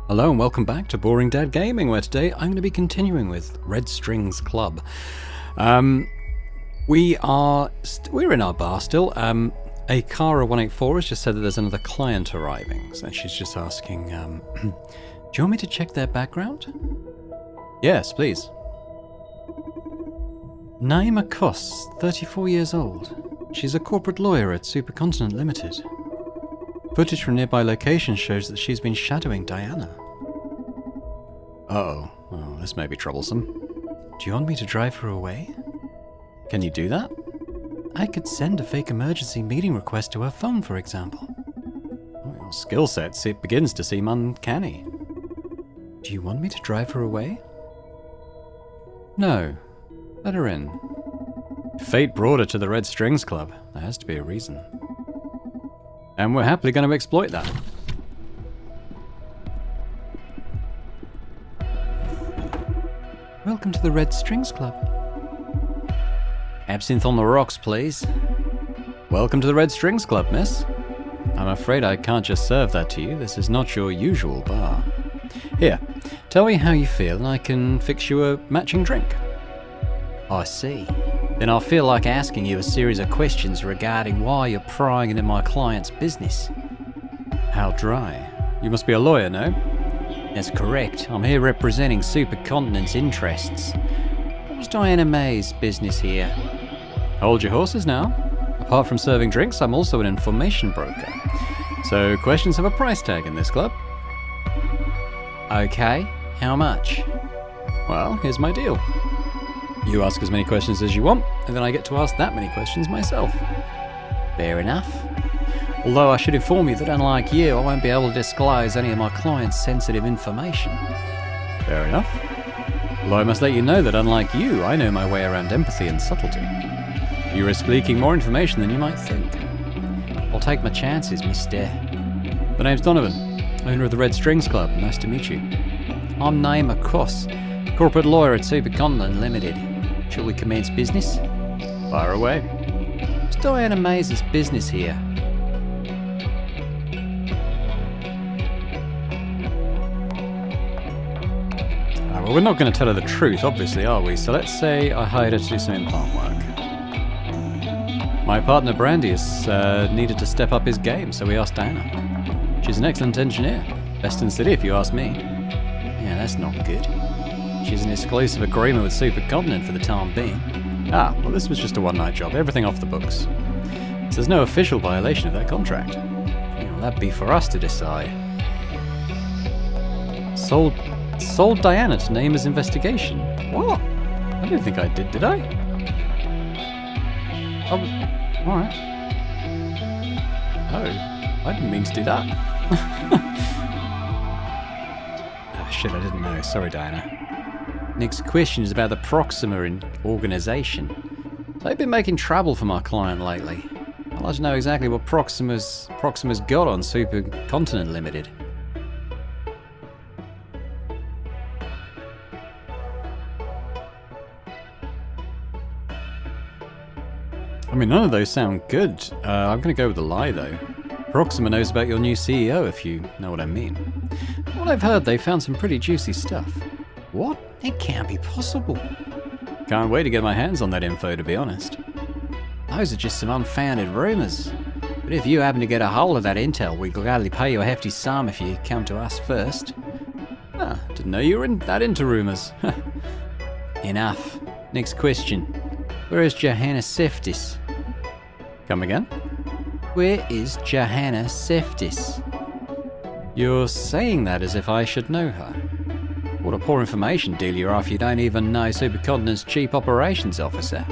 Hello and welcome back to Boring Dad Gaming, where today I'm going to be continuing with Red Strings Club. We're in our bar still. Akara184 has just said that there's another client arriving, so she's just asking, do you want me to check their background? Yes, please. Naima Kos, 34 years old. She's a corporate lawyer at Supercontinent Limited. Footage from nearby locations shows that she's been shadowing Diana. Uh-oh. Oh, this may be troublesome. Do you want me to drive her away? Can you do that? I could send a fake emergency meeting request to her phone, for example. Well, your skill set begins to seem uncanny. Do you want me to drive her away? No. Let her in. Fate brought her to the Red Strings Club. There has to be a reason. And we're happily going to exploit that. Welcome to the Red Strings Club. Absinthe on the rocks, please. Welcome to the Red Strings Club, miss. I'm afraid I can't just serve that to you. This is not your usual bar. Here, tell me how you feel and I can fix you a matching drink. I see. Then I'll feel like asking you a series of questions regarding why you're prying into my client's business. How dry. You must be a lawyer, no? That's correct. I'm here representing Supercontinent's interests. What's Diana May's business here? Hold your horses now. Apart from serving drinks, I'm also an information broker. So questions have a price tag in this club. Okay, how much? Well, here's my deal. You ask as many questions as you want, and then I get to ask that many questions myself. Fair enough. Although I should inform you that unlike you, I won't be able to disclose any of my clients' sensitive information. Fair enough. Although I must let you know that unlike you, I know my way around empathy and subtlety. You risk leaking more information than you might think. I'll take my chances, mister. The name's Donovan, owner of the Red Strings Club. Nice to meet you. I'm Naima Kos, corporate lawyer at Supercontinent Limited. Shall we commence business? Fire away. It's Diana May's business here. Well, we're not going to tell her the truth, obviously, are we? So let's say I hired her to do some implant work. My partner Brandeis needed to step up his game, so we asked Diana. She's an excellent engineer. Best in the city, if you ask me. Yeah, that's not good. She's an exclusive agreement with Supercontinent for the time being. Ah, well, this was just a one-night job, everything off the books. So there's no official violation of that contract. Well, that'd be for us to decide. Sold Diana to Naima's investigation. What? I didn't think I did I? Oh, alright. Oh, I didn't mean to do that. Oh shit, I didn't know. Sorry, Diana. Next question is about the Proxima organization. They've been making trouble for my client lately. I'd like to know exactly what Proxima's got on Supercontinent Limited. I mean, none of those sound good. I'm going to go with the lie, though. Proxima knows about your new CEO, if you know what I mean. From what I've heard, they found some pretty juicy stuff. What? It can't be possible. Can't wait to get my hands on that info, to be honest. Those are just some unfounded rumours. But if you happen to get a hold of that intel, we'd gladly pay you a hefty sum if you come to us first. Ah, didn't know you were that into rumours. Enough. Next question. Where is Johanna Seftis? Come again? Where is Johanna Seftis? You're saying that as if I should know her. What a poor information deal you are if you don't even know Supercontinent's Chief Operations Officer.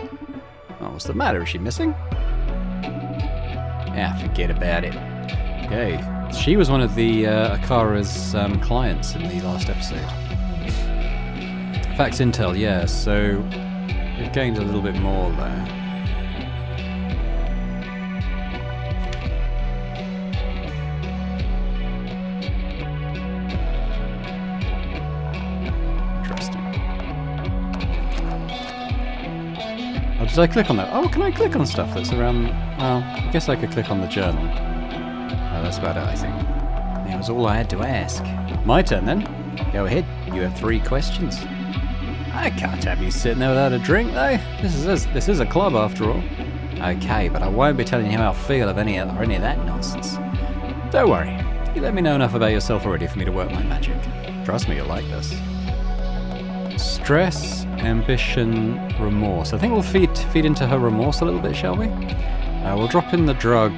Oh, what's the matter? Is she missing? Ah, forget about it. Okay, she was one of the Akara's clients in the last episode. Facts intel, yeah, so we've gained a little bit more there. Interesting. Oh, did I click on that? Oh, can I click on stuff that's around... Well, I guess I could click on the journal. Oh, that's about it, I think. Now That was all I had to ask. My turn then. Go ahead. You have 3 questions. I can't have you sitting there without a drink, though. This is a club, after all. Okay, but I won't be telling you how I feel of any of that nonsense. Don't worry. You let me know enough about yourself already for me to work my magic. Trust me, you'll like this. Stress, ambition, remorse. I think we'll feed into her remorse a little bit, shall we? We'll drop in the drug.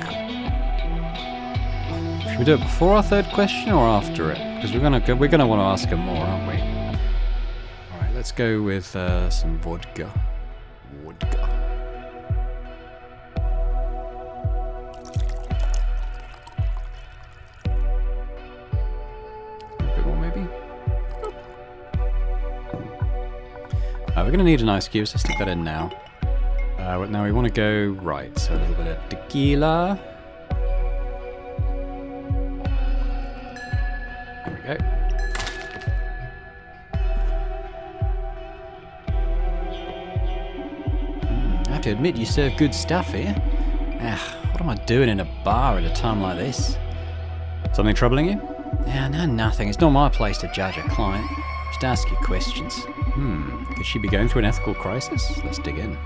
Should we do it before our 3rd question or after it? Because we're gonna want to ask her more, aren't we? All right, let's go with some vodka. We're going to need an ice cube, so stick that in now. Now we want to go right, so a little bit of tequila. There we go. I have to admit, you serve good stuff here. What am I doing in a bar at a time like this? Something troubling you? No, nothing. It's not my place to judge a client. Just ask you questions. Could she be going through an ethical crisis? Let's dig in.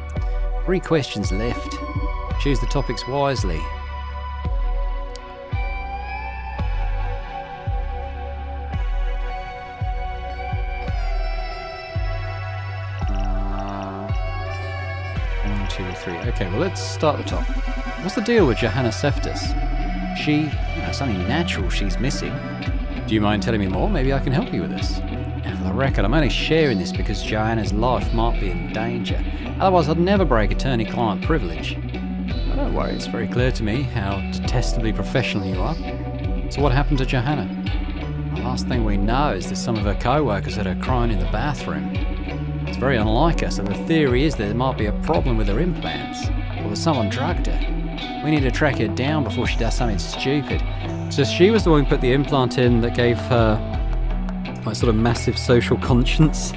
3 questions left. Choose the topics wisely. One, 2, 3. Okay, well, let's start at the top. What's the deal with Johanna Seftis? It's only natural she's missing. Do you mind telling me more? Maybe I can help you with this. And for the record, I'm only sharing this because Joanna's life might be in danger. Otherwise, I'd never break attorney-client privilege. But don't worry, it's very clear to me how detestably professional you are. So what happened to Johanna? The last thing we know is that some of her co-workers had her crying in the bathroom. It's very unlike her, so the theory is that there might be a problem with her implants, or that someone drugged her. We need to track her down before she does something stupid. So she was the one who put the implant in that gave her like sort of massive social conscience.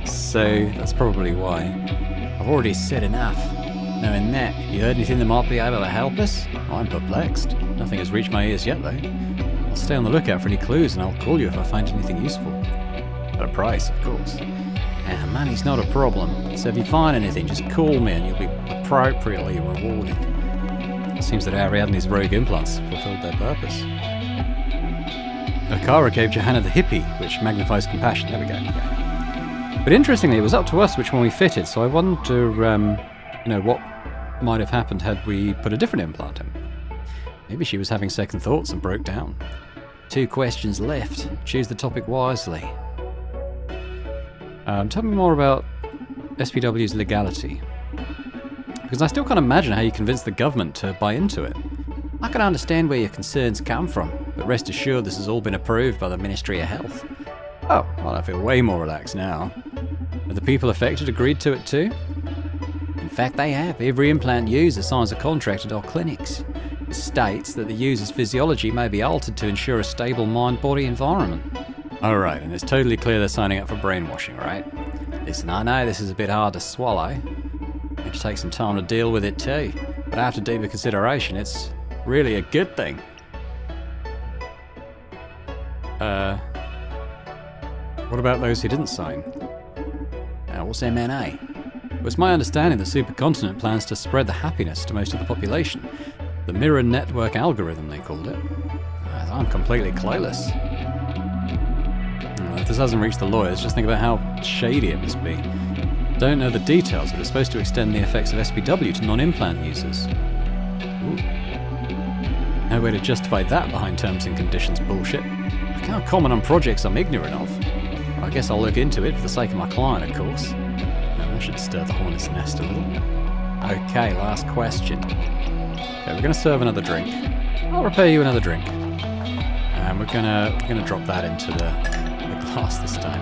So that's probably why. I've already said enough. Knowing that, you heard anything that might be able to help us? I'm perplexed. Nothing has reached my ears yet though. I'll stay on the lookout for any clues and I'll call you if I find anything useful. At a price, of course. Money's not a problem, so if you find anything, just call me and you'll be appropriately rewarded. It seems that Ariadne's rogue implants fulfilled their purpose. Akara gave Johanna the hippie, which magnifies compassion. There we go. Yeah. But interestingly, it was up to us which one we fitted, so I wonder, what might have happened had we put a different implant in. Maybe she was having second thoughts and broke down. 2 questions left. Choose the topic wisely. Tell me more about SPW's legality. Because I still can't imagine how you convince the government to buy into it. I can understand where your concerns come from, but rest assured this has all been approved by the Ministry of Health. Oh, well, I feel way more relaxed now. Have the people affected agreed to it too? In fact, they have. Every implant user signs a contract at our clinics. It states that the user's physiology may be altered to ensure a stable mind-body environment. Alright, and it's totally clear they're signing up for brainwashing, right? Listen, I know this is a bit hard to swallow. It should take some time to deal with it too. But after deeper consideration, it's really a good thing. What about those who didn't sign? What's MNA? Well, it's my understanding that Supercontinent plans to spread the happiness to most of the population. The mirror network algorithm, they called it. I'm completely clueless. If this hasn't reached the lawyers, just think about how shady it must be. Don't know the details, but it's supposed to extend the effects of SPW to non-implant users. Ooh. No way to justify that behind terms and conditions bullshit. I can't comment on projects I'm ignorant of. But I guess I'll look into it for the sake of my client, of course. I should stir the hornet's nest a little. Okay, last question. Okay, we're gonna serve another drink. I'll prepare you another drink. And we're gonna drop that into the glass this time.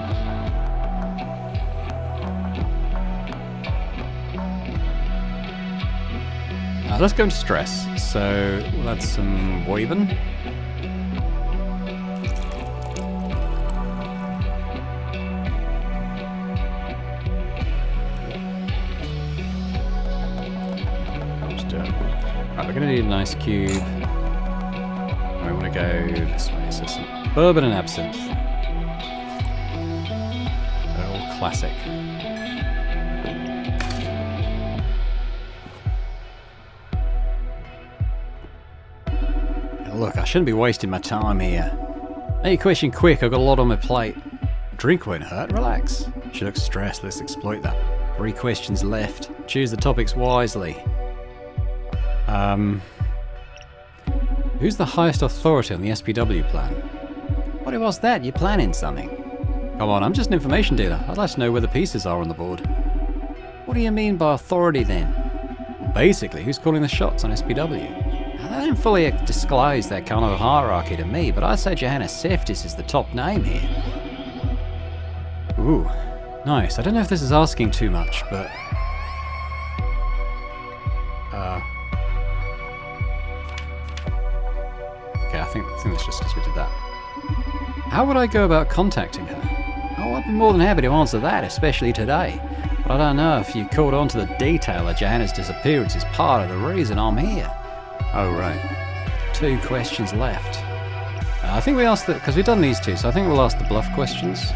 Let's go into stress. So we'll add some Woiben. I'll just do it. Right, we're going to need an ice cube. We want to gonna go this way. So some bourbon and absinthe. Oh, classic. Look, I shouldn't be wasting my time here. Make your question quick, I've got a lot on my plate. A drink won't hurt, relax. She looks stressed, let's exploit that. 3 questions left. Choose the topics wisely. Who's the highest authority on the SPW plan? What was that? You're planning something? Come on, I'm just an information dealer. I'd like to know where the pieces are on the board. What do you mean by authority then? Basically, who's calling the shots on SPW? They don't fully disclose that kind of hierarchy to me, but I'd say Johanna Seftis is the top name here. Ooh, nice. I don't know if this is asking too much, but... Okay, I think that's just because we did that. How would I go about contacting her? Oh, I'd be more than happy to answer that, especially today. But I don't know if you caught on to the detail that Johanna's disappearance is part of the reason I'm here. Oh, right. 2 questions left. I think we asked that, because we've done these 2, so I think we'll ask the bluff questions.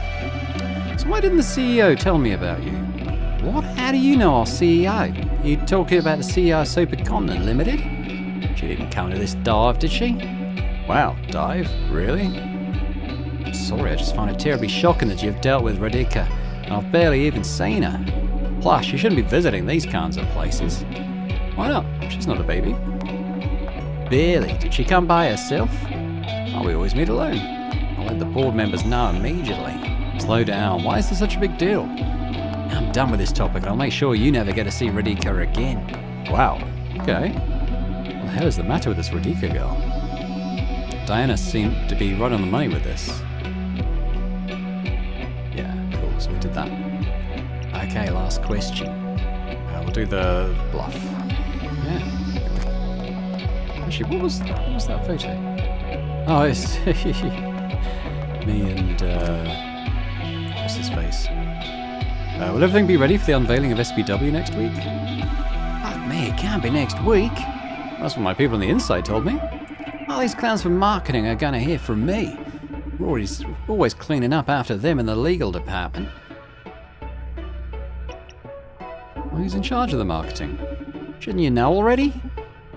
So why didn't the CEO tell me about you? What? How do you know our CEO? You talking about the CEO of Supercontinent Limited? She didn't come to this dive, did she? Wow, dive? Really? Sorry, I just find it terribly shocking that you've dealt with Radhika, and I've barely even seen her. Plus, you shouldn't be visiting these kinds of places. Why not? She's not a baby. Barely. Did she come by herself? Oh, we always meet alone. I'll let the board members know immediately. Slow down. Why is this such a big deal? I'm done with this topic and I'll make sure you never get to see Radhika again. Wow. Okay. What the hell is the matter with this Radhika girl? Diana seemed to be right on the money with this. Yeah, cool. So we did that. Okay, last question. We'll do the bluff. Yeah. Actually, what was that photo? Oh, it's me and what's his face? Will everything be ready for the unveiling of SPW next week? Fuck me, it can't be next week. That's what my people on the inside told me. All these clowns from marketing are gonna hear from me. We're always cleaning up after them in the legal department. Well, who's in charge of the marketing? Shouldn't you know already?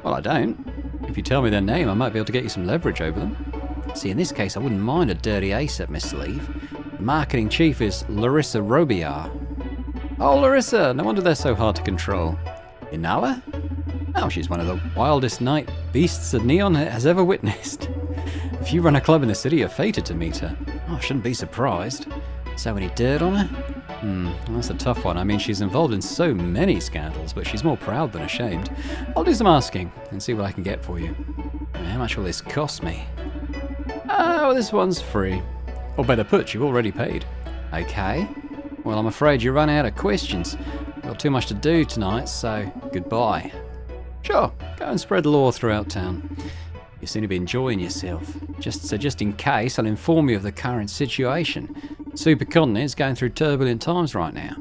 Well, I don't. If you tell me their name, I might be able to get you some leverage over them. See, in this case, I wouldn't mind a dirty ace up my sleeve. The marketing chief is Larissa Robiar. Oh, Larissa! No wonder they're so hard to control. You know her? Oh, she's one of the wildest night beasts that Neon has ever witnessed. If you run a club in the city, you're fated to meet her. Oh, I shouldn't be surprised. So any dirt on her? That's a tough one. I mean, she's involved in so many scandals, but she's more proud than ashamed. I'll do some asking and see what I can get for you. How much will this cost me? Oh, this one's free. Or better put, you already paid. Okay. Well, I'm afraid you run out of questions. Got too much to do tonight, so goodbye. Sure, go and spread the law throughout town. You seem to be enjoying yourself. Just in case, I'll inform you of the current situation. Supercontinent is going through turbulent times right now.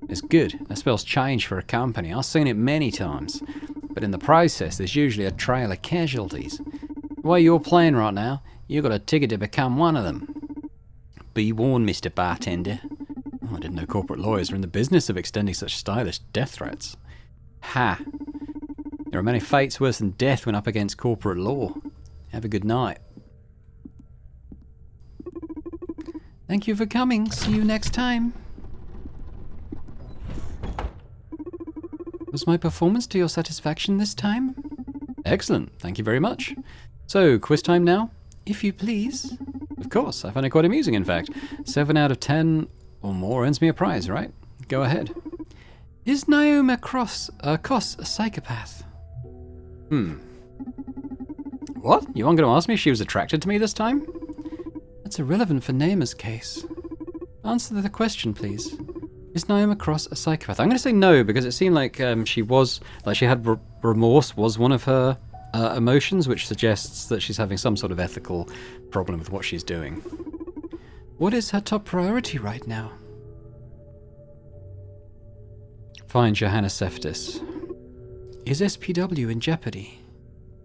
It's good. That spells change for a company. I've seen it many times. But in the process, there's usually a trail of casualties. The way you're playing right now, you've got a ticket to become one of them. Be warned, Mr. Bartender. Oh, I didn't know corporate lawyers were in the business of extending such stylish death threats. Ha! There are many fates worse than death when up against corporate law. Have a good night. Thank you for coming. See you next time. Was my performance to your satisfaction this time? Excellent. Thank you very much. So, quiz time now, if you please. Of course, I find it quite amusing, in fact. 7 out of 10 or more earns me a prize, right? Go ahead. Is Naomi Koss a psychopath? What? You aren't going to ask me if she was attracted to me this time? That's irrelevant for Naomi's case. Answer the question, please. Is Naomi Koss a psychopath? I'm going to say no, because it seemed like she had remorse was one of her emotions, which suggests that she's having some sort of ethical problem with what she's doing. What is her top priority right now? Find Johanna Seftis. Is SPW in jeopardy?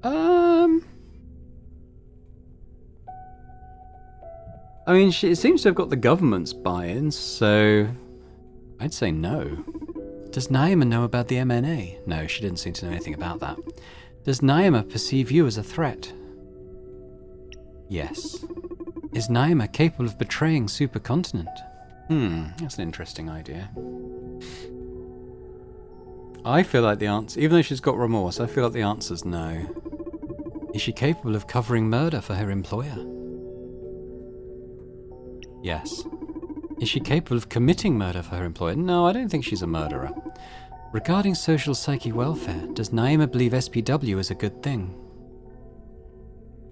Well, I'm going to say no, because it seemed like she had remorse was one of her emotions, which suggests that she's having some sort of ethical problem with what she's doing. What is her top priority right now? Find Johanna Seftis. Is SPW in jeopardy? Is SPW in jeopardy? Is SPW in jeopardy? I mean, it seems to have got the government's buy-in, so I'd say no. Does Naima know about the MNA? No, she didn't seem to know anything about that. Does Naima perceive you as a threat? Yes. Is Naima capable of betraying Supercontinent? That's an interesting idea. I feel like the answer, even though she's got remorse, I feel like the answer's no. Is she capable of covering murder for her employer? Yes. Is she capable of committing murder for her employer? No, I don't think she's a murderer. Regarding social psyche welfare, does Naima believe SPW is a good thing?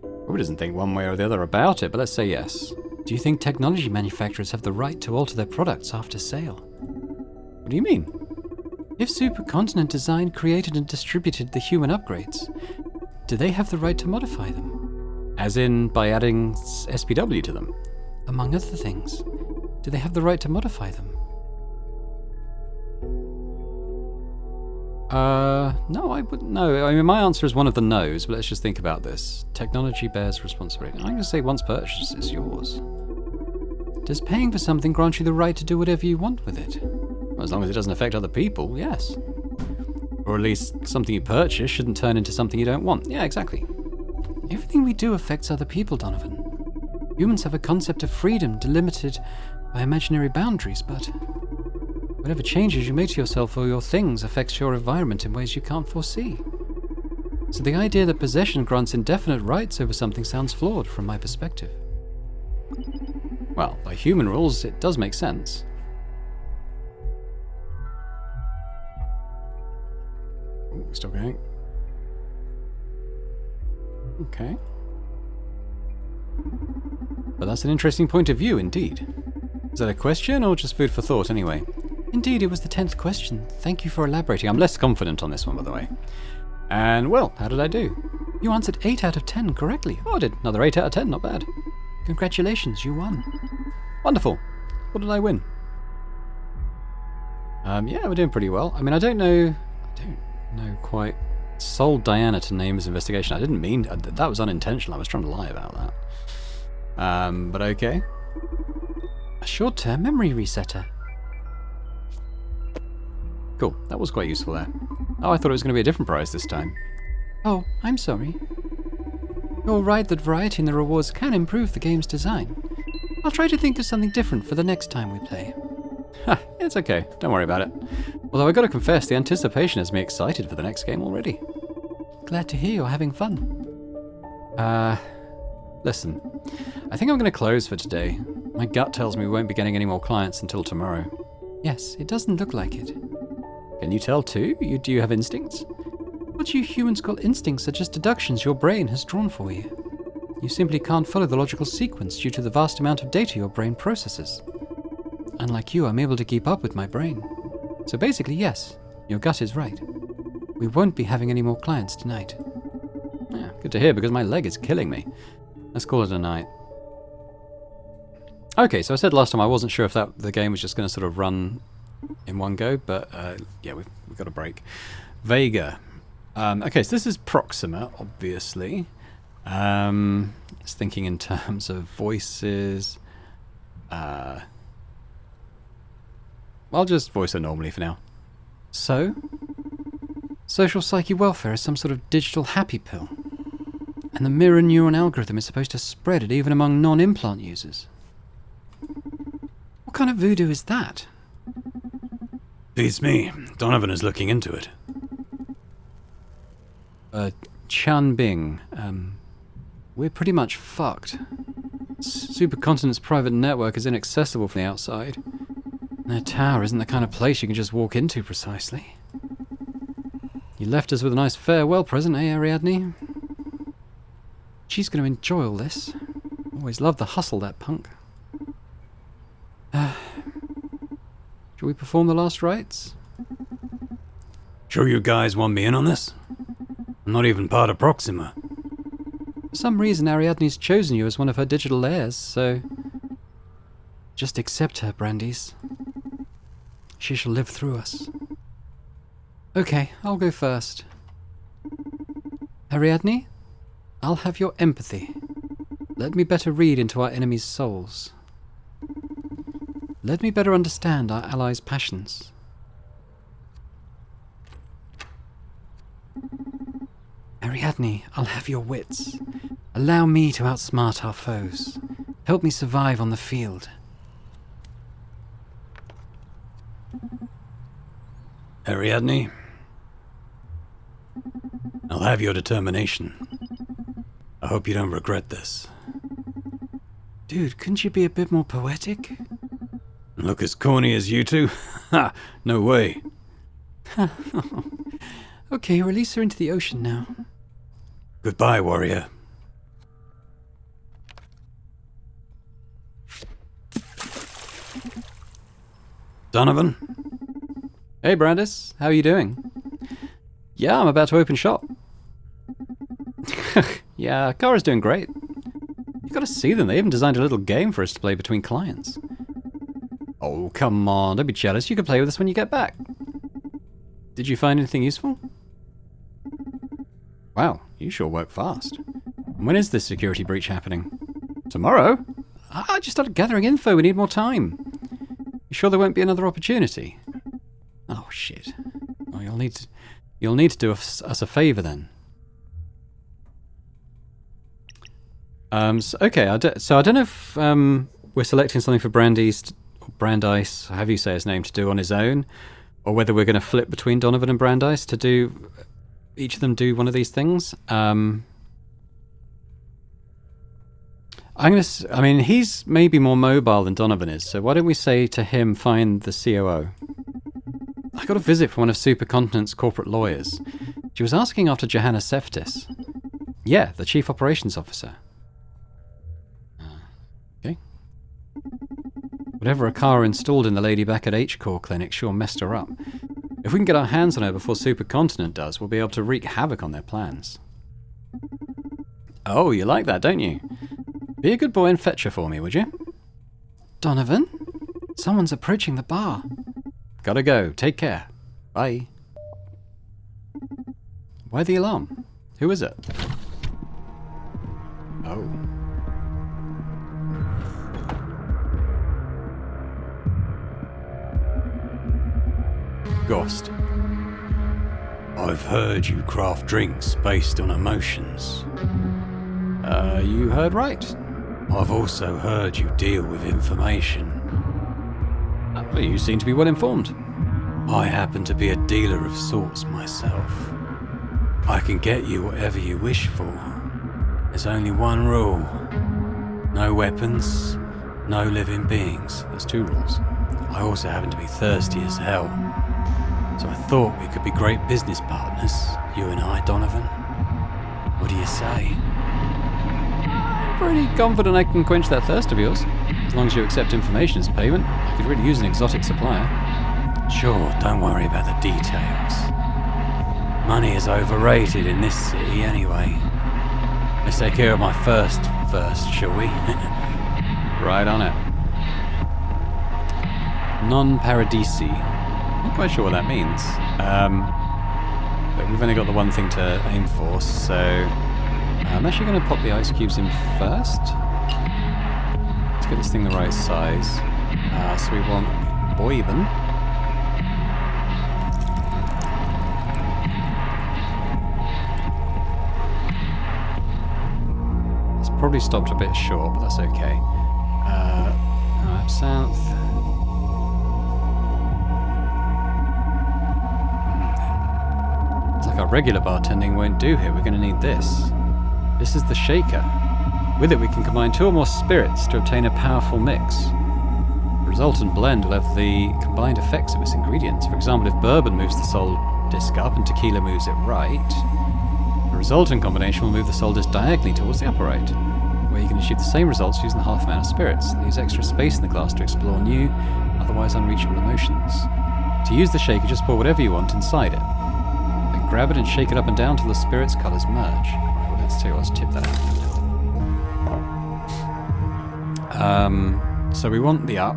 Probably doesn't think one way or the other about it, but let's say yes. Do you think technology manufacturers have the right to alter their products after sale? What do you mean? If Supercontinent designed, created and distributed the human upgrades, do they have the right to modify them? As in, by adding SPW to them? Among other things. Do they have the right to modify them? No, I wouldn't know. I mean, my answer is one of the no's, but let's just think about this. Technology bears responsibility. I'm going to say once purchased, it's yours. Does paying for something grant you the right to do whatever you want with it? Well, as long as it doesn't affect other people, yes. Or at least something you purchase shouldn't turn into something you don't want. Yeah, exactly. Everything we do affects other people, Donovan. Humans have a concept of freedom delimited by imaginary boundaries, but whatever changes you make to yourself or your things affects your environment in ways you can't foresee. So the idea that possession grants indefinite rights over something sounds flawed from my perspective. Well, by human rules, it does make sense. Oh, still going. Okay. But that's an interesting point of view, indeed. Is that a question, or just food for thought, anyway? Indeed, it was the 10th question. Thank you for elaborating. I'm less confident on this one, by the way. And, well, how did I do? You answered 8 out of 10 correctly. Oh, I did another 8 out of 10, not bad. Congratulations, you won. Wonderful. What did I win? Yeah, we're doing pretty well. I mean, I don't know quite. Sold Diana to Naima's investigation. I didn't mean, that was unintentional. I was trying to lie about that. But okay. A short-term memory resetter. Cool, that was quite useful there. Oh, I thought it was going to be a different prize this time. Oh, I'm sorry. You're right that variety in the rewards can improve the game's design. I'll try to think of something different for the next time we play. Ha, it's okay, don't worry about it. Although I gotta confess, the anticipation has me excited for the next game already. Glad to hear you're having fun. Listen, I think I'm gonna close for today. My gut tells me we won't be getting any more clients until tomorrow. Yes, it doesn't look like it. Can you tell too? Do you have instincts? What you humans call instincts are just deductions your brain has drawn for you. You simply can't follow the logical sequence due to the vast amount of data your brain processes. Unlike you, I'm able to keep up with my brain. So basically, yes, your gut is right. We won't be having any more clients tonight. Yeah, good to hear, because my leg is killing me. Let's call it a night. Okay, so I said last time I wasn't sure if the game was just going to sort of run in one go, but yeah, we've got a break. Vega. Okay, so this is Proxima, obviously. Just thinking in terms of voices. I'll just voice her normally for now. So? Social psyche welfare is some sort of digital happy pill. And the mirror neuron algorithm is supposed to spread it even among non-implant users. What kind of voodoo is that? Beats me. Donovan is looking into it. Chan Bing. We're pretty much fucked. Supercontinent's private network is inaccessible from the outside. Their tower isn't the kind of place you can just walk into precisely. You left us with a nice farewell present, eh, Ariadne? She's going to enjoy all this. Always loved the hustle, that punk. Shall we perform the last rites? Sure you guys want me in on this? I'm not even part of Proxima. For some reason, Ariadne's chosen you as one of her digital heirs, so... just accept her, Brandeis. She shall live through us. Okay, I'll go first. Ariadne, I'll have your empathy. Let me better read into our enemies' souls. Let me better understand our allies' passions. Ariadne, I'll have your wits. Allow me to outsmart our foes. Help me survive on the field. Ariadne, I'll have your determination. I hope you don't regret this. Dude, couldn't you be a bit more poetic? Look as corny as you two? Ha! No way. Okay, release her into the ocean now. Goodbye, warrior. Donovan? Hey, Brandeis. How are you doing? Yeah, I'm about to open shop. Yeah, Kara's doing great. You gotta see them. They even designed a little game for us to play between clients. Oh, come on. Don't be jealous. You can play with us when you get back. Did you find anything useful? Wow, you sure work fast. When is this security breach happening? Tomorrow? I just started gathering info. We need more time. You sure there won't be another opportunity? Oh, shit. Oh, you'll need to do us a favor then. Okay, so I don't know if we're selecting something for Brandeis, however you say his name, to do on his own, or whether we're going to flip between Donovan and Brandeis to do each of them do one of these things. I mean, he's maybe more mobile than Donovan is, so why don't we say to him, find the COO? I got a visit from one of Supercontinent's corporate lawyers. She was asking after Johanna Seftis. Yeah, the chief operations officer. Okay. Whatever Akara installed in the lady back at H-Core Clinic sure messed her up. If we can get our hands on her before Supercontinent does, we'll be able to wreak havoc on their plans. Oh, you like that, don't you? Be a good boy and fetch her for me, would you? Donovan? Someone's approaching the bar. Gotta go. Take care. Bye. Why the alarm? Who is it? Oh. Ghost. I've heard you craft drinks based on emotions. You heard right. I've also heard you deal with information. Well, you seem to be well informed. I happen to be a dealer of sorts myself. I can get you whatever you wish for. There's only one rule. No weapons, no living beings. There's 2 rules. I also happen to be thirsty as hell. So I thought we could be great business partners, you and I, Donovan. What do you say? I'm pretty confident I can quench that thirst of yours. As long as you accept information as payment, I could really use an exotic supplier. Sure, don't worry about the details. Money is overrated in this city anyway. Let's take care of my first, shall we? Right on it. Non-paradisi. Not quite sure what that means. But we've only got the one thing to aim for, so I'm actually going to pop the ice cubes in first. Let's get this thing the right size. So we want Boyben. It's probably stopped a bit short, but that's okay. Absinthe. It's like our regular bartending won't do here. We're going to need this. This is the shaker. With it we can combine 2 or more spirits to obtain a powerful mix. The resultant blend will have the combined effects of its ingredients. For example, if bourbon moves the soul disc up and tequila moves it right, the resultant combination will move the soul disc diagonally towards the upper right, where you can achieve the same results using the half amount of spirits. Leaves extra space in the glass to explore new, otherwise unreachable emotions. To use the shaker, just pour whatever you want inside it. Then grab it and shake it up and down till the spirit's colours merge. Right, well, let's tip that out. So we want the up.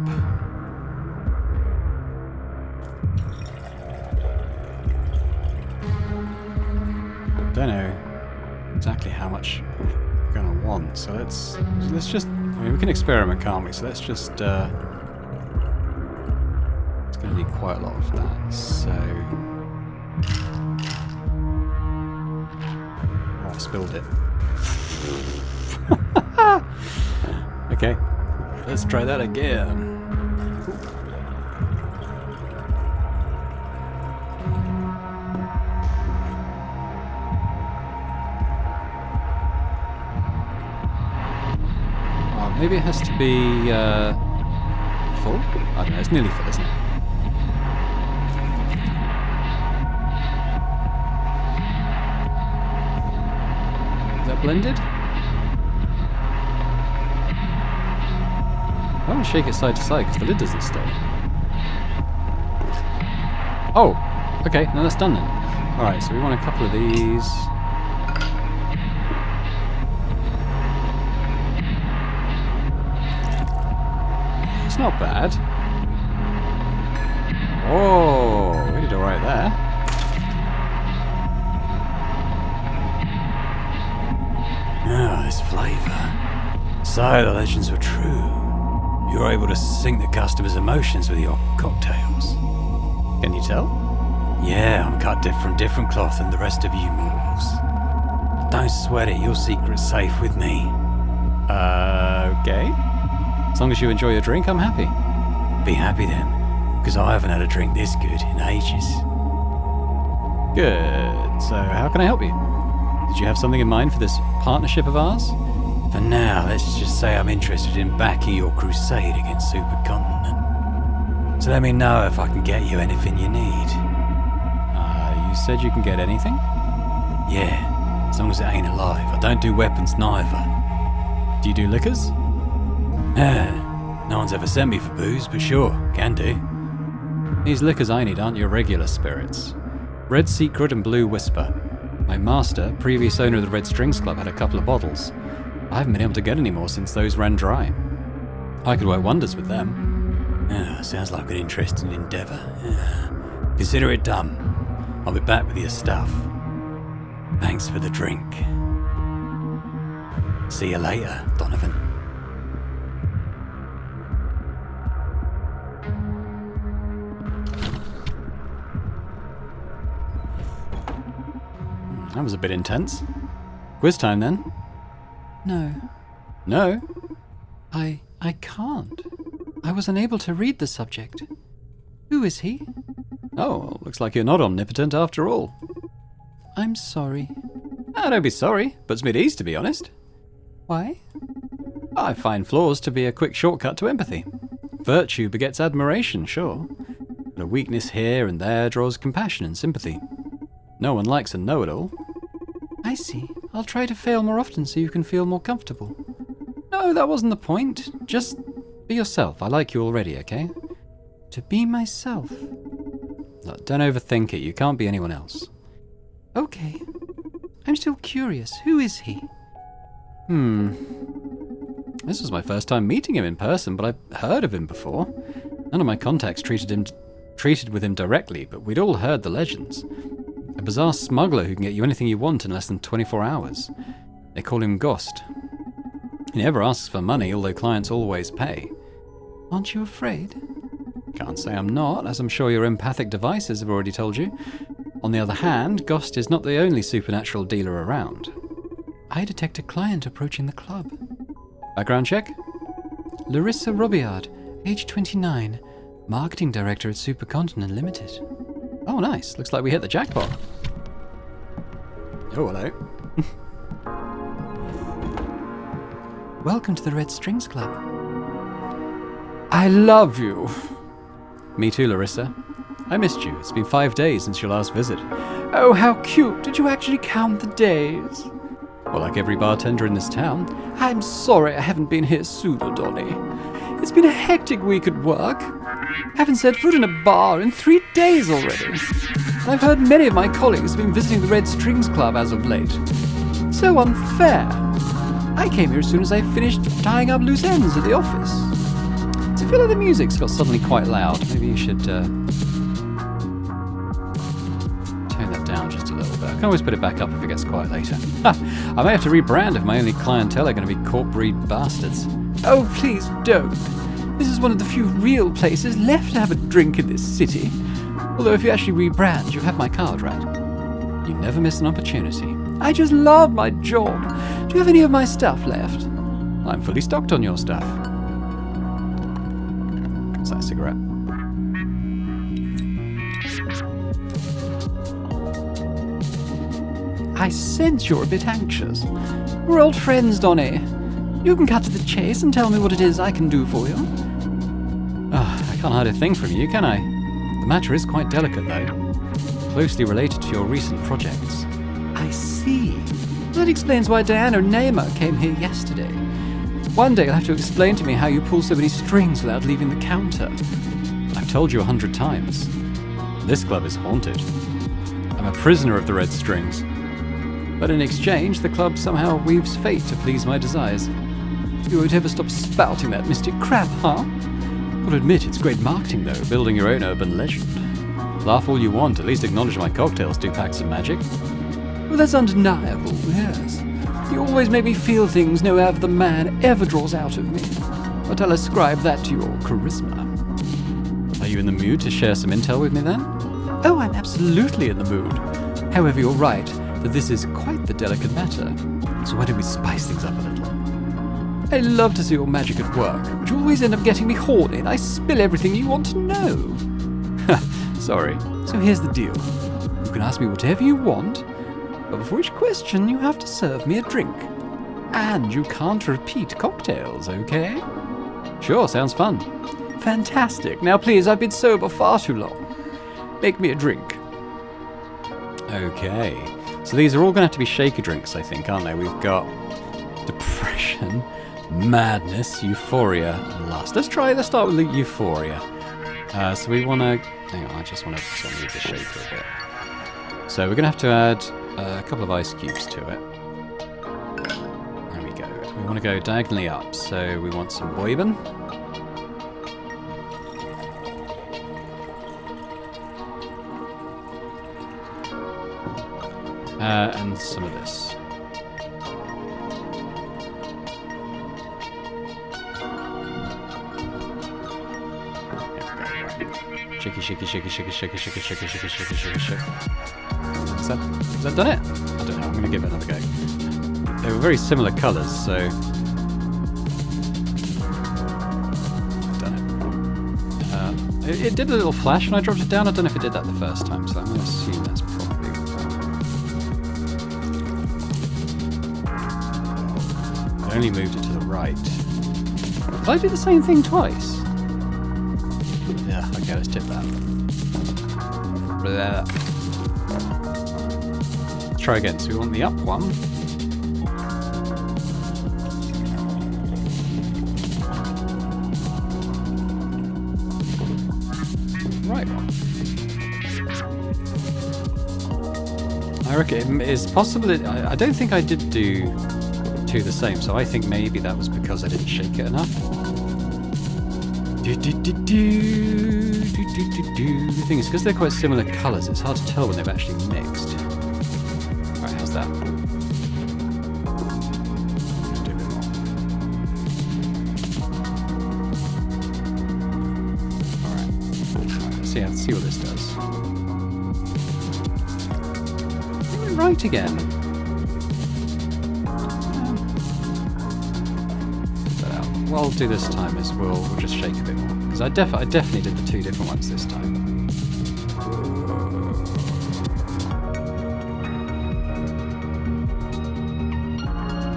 Don't know exactly how much we're going to want, so let's just, I mean, we can experiment, can't we? So let's just going to need quite a lot of that, so... Oh, I spilled it. Okay, let's try that again. Maybe it has to be full? I don't know, it's nearly full, isn't it? Is that blended? I want to shake it side to side because the lid doesn't stay. Oh! Okay, no, that's done then. Alright, so we want a couple of these. Not bad. Oh, we did alright there. Ah, this flavour. So the legends were true. You were able to sink the customers' emotions with your cocktails. Can you tell? Yeah, I'm cut from different cloth than the rest of you mortals. Don't sweat it, your secret's safe with me. Okay. As long as you enjoy your drink, I'm happy. Be happy then, because I haven't had a drink this good in ages. Good. So, how can I help you? Did you have something in mind for this partnership of ours? For now, let's just say I'm interested in backing your crusade against Supercontinent. So let me know if I can get you anything you need. You said you can get anything? Yeah, as long as it ain't alive. I don't do weapons neither. Do you do liquors? No one's ever sent me for booze, but sure, can do. These liquors I need aren't your regular spirits. Red Secret and Blue Whisper. My master, previous owner of the Red Strings Club, had a couple of bottles. I haven't been able to get any more since those ran dry. I could work wonders with them. Sounds like an interesting endeavour. Consider it done. I'll be back with your stuff. Thanks for the drink. See you later, Donovan. That was a bit intense. Quiz time then. No. No? I can't. I was unable to read the subject. Who is he? Oh, looks like you're not omnipotent after all. I'm sorry. Don't be sorry. Puts me at ease, to be honest. Why? I find flaws to be a quick shortcut to empathy. Virtue begets admiration, sure. But a weakness here and there draws compassion and sympathy. No one likes a know-it-all. I see. I'll try to fail more often so you can feel more comfortable. No, that wasn't the point. Just be yourself. I like you already, okay? To be myself. Look, don't overthink it. You can't be anyone else. Okay. I'm still curious. Who is he? This was my first time meeting him in person, but I've heard of him before. None of my contacts treated with him directly, but we'd all heard the legends. A bizarre smuggler who can get you anything you want in less than 24 hours. They call him Ghost. He never asks for money, although clients always pay. Aren't you afraid? Can't say I'm not, as I'm sure your empathic devices have already told you. On the other hand, Ghost is not the only supernatural dealer around. I detect a client approaching the club. Background check? Larissa Robillard, age 29, marketing director at Supercontinent Limited. Oh, nice. Looks like we hit the jackpot. Oh, hello. Welcome to the Red Strings Club. I love you. Me too, Larissa. I missed you. It's been 5 days since your last visit. Oh, how cute. Did you actually count the days? Well, like every bartender in this town. I'm sorry I haven't been here sooner, Donnie. It's been a hectic week at work. Haven't set foot in a bar in 3 days already. And I've heard many of my colleagues have been visiting the Red Strings Club as of late. So unfair. I came here as soon as I finished tying up loose ends at the office. Do you feel like the music's got suddenly quite loud? Maybe you should tone that down just a little bit. I can always put it back up if it gets quiet later. I may have to rebrand if my only clientele are going to be corp breed bastards. Oh, please don't. This is one of the few real places left to have a drink in this city. Although if you actually rebrand, you have my card, right? You never miss an opportunity. I just love my job. Do you have any of my stuff left? I'm fully stocked on your stuff. Is that a cigarette? I sense you're a bit anxious. We're old friends, Donnie. You can cut to the chase and tell me what it is I can do for you. I can't hide a thing from you, can I? The matter is quite delicate, though. Closely related to your recent projects. I see. That explains why Diana Namer came here yesterday. One day you'll have to explain to me how you pull so many strings without leaving the counter. I've told you 100 times. This club is haunted. I'm a prisoner of the red strings. But in exchange, the club somehow weaves fate to please my desires. You won't ever stop spouting that mystic crap, huh? Gotta admit, it's great marketing, though, building your own urban legend. Laugh all you want, at least acknowledge my cocktails do pack some magic. Well, that's undeniable, yes. You always make me feel things no other man ever draws out of me. But I'll ascribe that to your charisma. Are you in the mood to share some intel with me, then? Oh, I'm absolutely in the mood. However, you're right that this is quite the delicate matter. So why don't we spice things up a little? I love to see your magic at work, but you always end up getting me horny and I spill everything you want to know. Sorry. So here's the deal. You can ask me whatever you want, but for each question you have to serve me a drink. And you can't repeat cocktails, okay? Sure, sounds fun. Fantastic. Now please, I've been sober far too long. Make me a drink. Okay. So these are all going to have to be shaker drinks, I think, aren't they? We've got depression, madness, euphoria, and lust. Let's start with the euphoria. So we want to... Hang on, I just want to move the shaker a bit. So we're going to have to add a couple of ice cubes to it. There we go. We want to go diagonally up. So we want some bourbon. And some of this. Shaky, shaky, shaky, shaky, shaky, shaky, shaky, shaky, shaky, shaky, shaky. Has that done it? I don't know. I'm going to give it another go. They were very similar colours, so done it. It did a little flash when I dropped it down. I don't know if it did that the first time, so I'm going to assume that's probably. I only moved it to the right. Did I do the same thing twice? Yeah, okay, let's tip that. Blah. Let's try again. So we want the up one. Right one. I reckon it's possible that I don't think I did do two the same, so I think maybe that was because I didn't shake it enough. The thing is, because they're quite similar colours, it's hard to tell when they've actually mixed. Alright, how's that? Do a bit more. Alright, let's see what this does. It went right again. What I'll do this time is we'll just shake a bit more, because I definitely did the two different ones this time.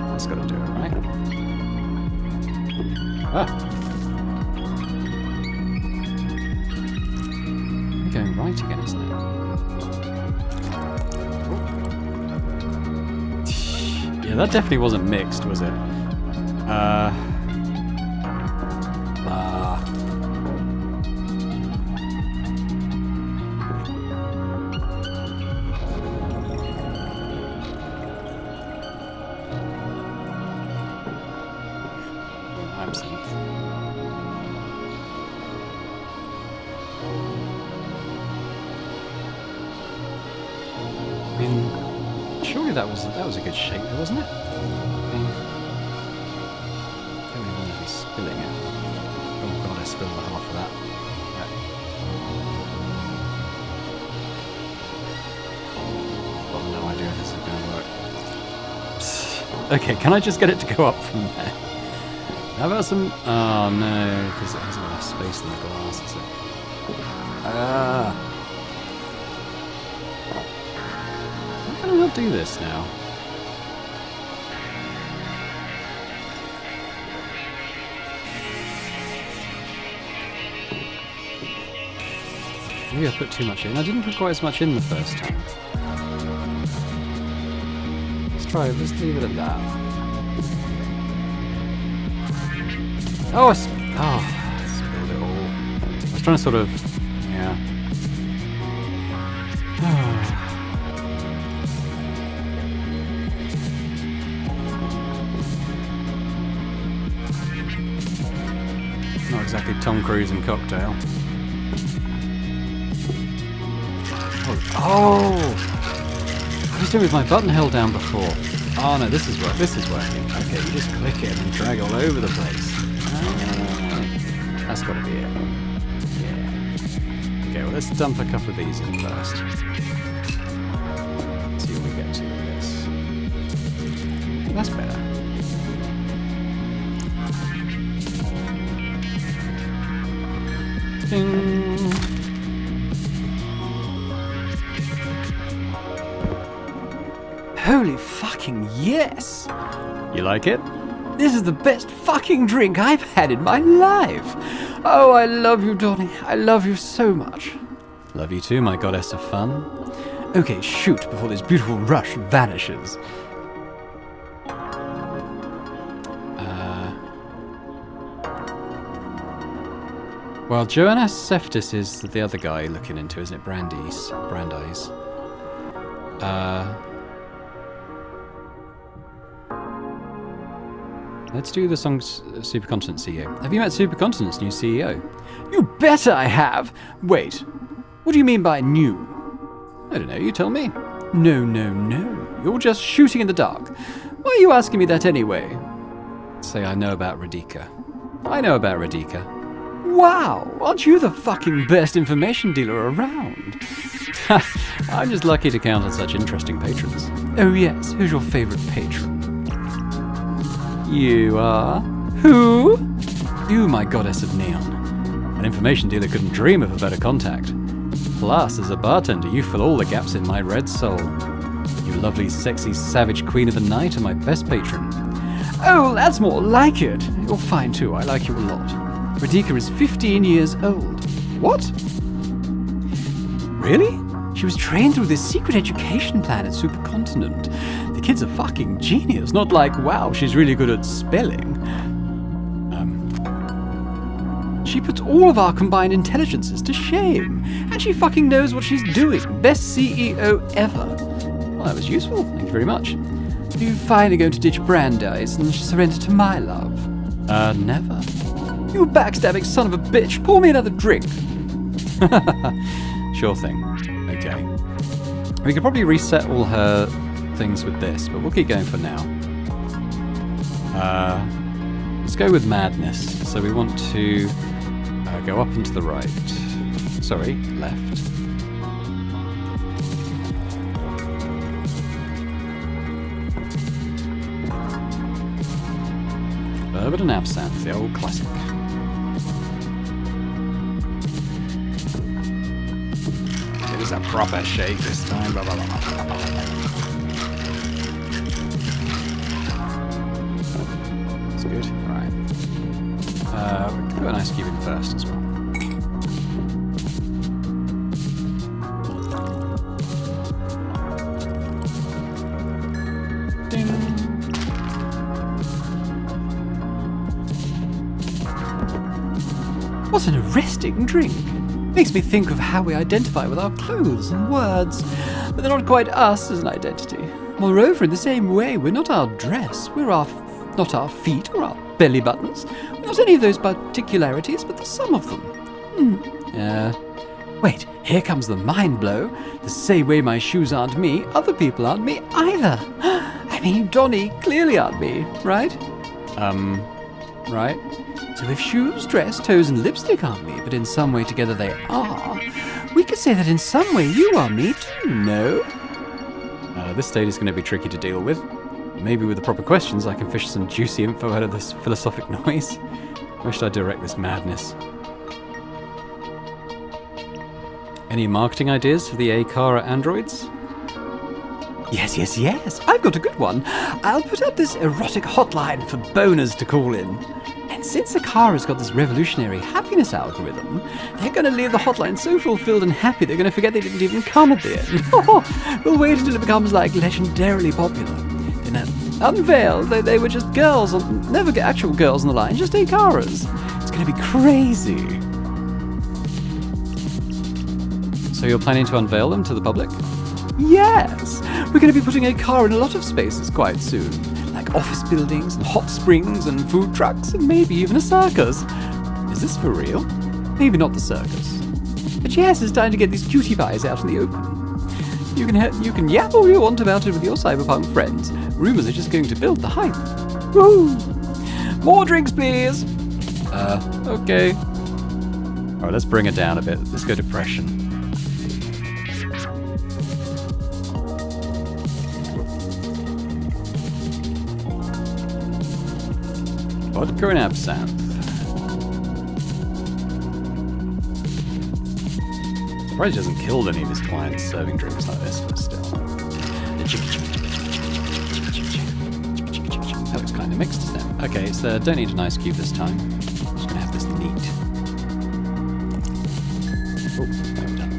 That's got to do it, right? Ah! We're going right again, isn't it? Yeah, that definitely wasn't mixed, was it? Surely that was a good shake there, wasn't it? I mean, don't really want to be spilling it. Oh god, spilled half of that. Right. Got no idea if this is going to work. Psst. Okay, can I just get it to go up from there? How about some... Oh no, because it hasn't enough space in the glass, is it? Why can I not do this now? Maybe I put too much in. I didn't put quite as much in the first time. Let's leave it at that. Oh, I spilled it all. I was trying to sort of... Yeah. Not exactly Tom Cruise in Cocktail. Oh! I was doing with my button held down before. Oh no, this is working. Okay, you just click it and drag all over the place. That's got to be it. Yeah. Okay, well let's dump a couple of these in first. See what we get to with this. That's better. Ding. Holy fucking yes! You like it? This is the best fucking drink I've had in my life! Oh, I love you, Donnie. I love you so much. Love you too, my goddess of fun. Okay, shoot before this beautiful rush vanishes. Well, Joanna Seftis is the other guy looking into, isn't it? Brandeis. Let's do the song Supercontinent CEO. Have you met Supercontinent's new CEO? You bet I have! Wait, what do you mean by new? I don't know, you tell me. No. You're just shooting in the dark. Why are you asking me that anyway? Say I know about Radhika. I know about Radhika. Wow, aren't you the fucking best information dealer around? I'm just lucky to count on such interesting patrons. Oh yes, who's your favourite patron? You are? Who? You, my goddess of neon. An information dealer couldn't dream of a better contact. Plus, as a bartender, you fill all the gaps in my red soul. You lovely, sexy, savage queen of the night are my best patron. Oh, that's more like it. You're fine too, I like you a lot. Radhika is 15 years old. What? Really? She was trained through this secret education plan at Supercontinent. The kid's a fucking genius, not like, wow, she's really good at spelling. She puts all of our combined intelligences to shame. And she fucking knows what she's doing. Best CEO ever. Well, that was useful. Thank you very much. Are you finally going to ditch Brandeis and surrender to my love? Never. You backstabbing son of a bitch. Pour me another drink. Sure thing. Okay. We could probably reset all her things with this, but we'll keep going for now. Let's go with madness. So we want to go up and to the right. Sorry, left. Bourbon and absinthe, the old classic. It is a proper shake this time. Blah, blah, blah, blah, blah, blah. That's good. Right. We can put an ice cube in first as well. Ding. What an arresting drink. Makes me think of how we identify with our clothes and words. But they're not quite us as an identity. Moreover, in the same way, we're not our dress. We're not our feet or our belly buttons. We're not any of those particularities, but the sum of them. Wait, here comes the mind blow. The same way my shoes aren't me, other people aren't me either. I mean, Donnie clearly aren't me, right? Right. So if shoes, dress, toes, and lipstick aren't me, but in some way together they are, we could say that in some way you are me too, no? This state is going to be tricky to deal with. Maybe with the proper questions I can fish some juicy info out of this philosophic noise. Where should I direct this madness? Any marketing ideas for the A-Cara androids? Yes. I've got a good one. I'll put up this erotic hotline for boners to call in. And since Akara's got this revolutionary happiness algorithm, they're going to leave the hotline so fulfilled and happy they're going to forget they didn't even come at the end. We'll wait until it becomes like legendarily popular. Then unveil they were just girls, or never get actual girls on the line, just Akaras. It's going to be crazy. So you're planning to unveil them to the public? Yes! We're going to be putting a car in a lot of spaces quite soon. Like office buildings and hot springs and food trucks and maybe even a circus. Is this for real? Maybe not the circus. But yes, it's time to get these cutie pies out in the open. You can yap all you want about it with your cyberpunk friends. Rumors are just going to build the hype. Woo! More drinks, please! Okay. Alright, let's bring it down a bit. Let's go depression. Vodka and absinthe. Surprised he hasn't killed any of his clients serving drinks like this, but still. That looks kind of mixed, isn't it? Okay, so don't need an ice cube this time. Just gonna have this neat. Oh, well done.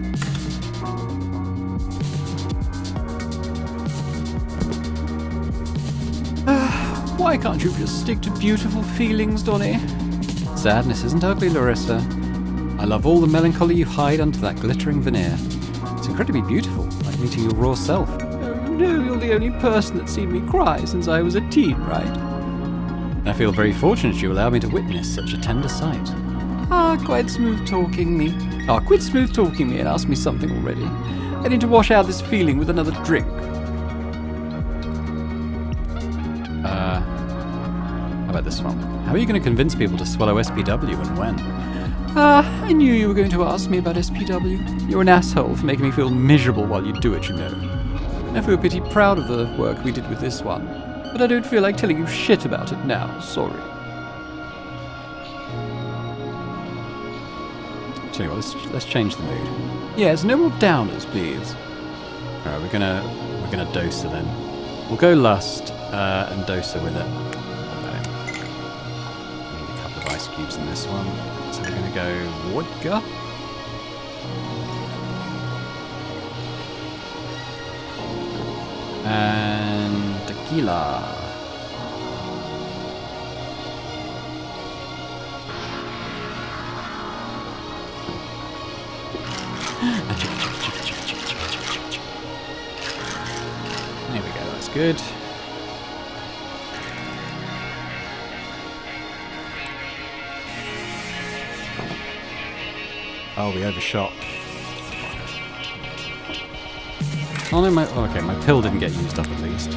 Why can't you just stick to beautiful feelings, Donnie? Sadness isn't ugly, Larissa. I love all the melancholy you hide under that glittering veneer. It's incredibly beautiful, like meeting your raw self. Oh no, you're the only person that's seen me cry since I was a teen, right? I feel very fortunate you allow me to witness such a tender sight. Quite smooth talking me. Quit smooth talking me and ask me something already. I need to wash out this feeling with another drink. How about this one? How are you going to convince people to swallow SPW and when? I knew you were going to ask me about SPW. You're an asshole for making me feel miserable while you do it, you know. I feel pretty proud of the work we did with this one, but I don't feel like telling you shit about it now, sorry. Tell you what, let's change the mood. Yes, no more downers, please. Alright, we're gonna dose her then. We'll go lust and dose her with it. Need a couple of ice cubes in this one. So we're gonna go vodka. And tequila. There we go, that's good. Oh, we overshot. Oh no, okay, my pill didn't get used up at least.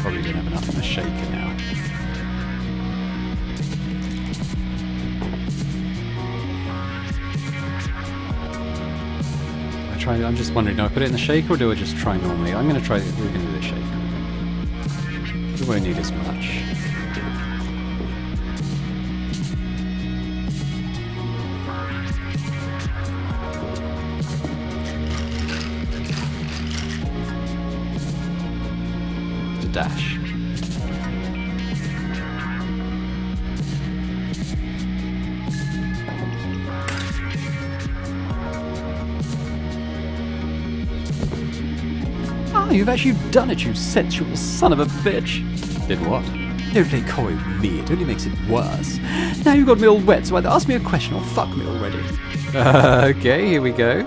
Probably didn't have enough in the shaker now. I'm just wondering, do I put it in the shaker or do I just try normally? I'm going to try, we're going to do the shaker. We won't need as much. Just a dash. You've actually done it, you sensual son of a bitch. Did what? Don't play coy with me, it only makes it worse. Now you've got me all wet, so either ask me a question or fuck me already. Okay, here we go.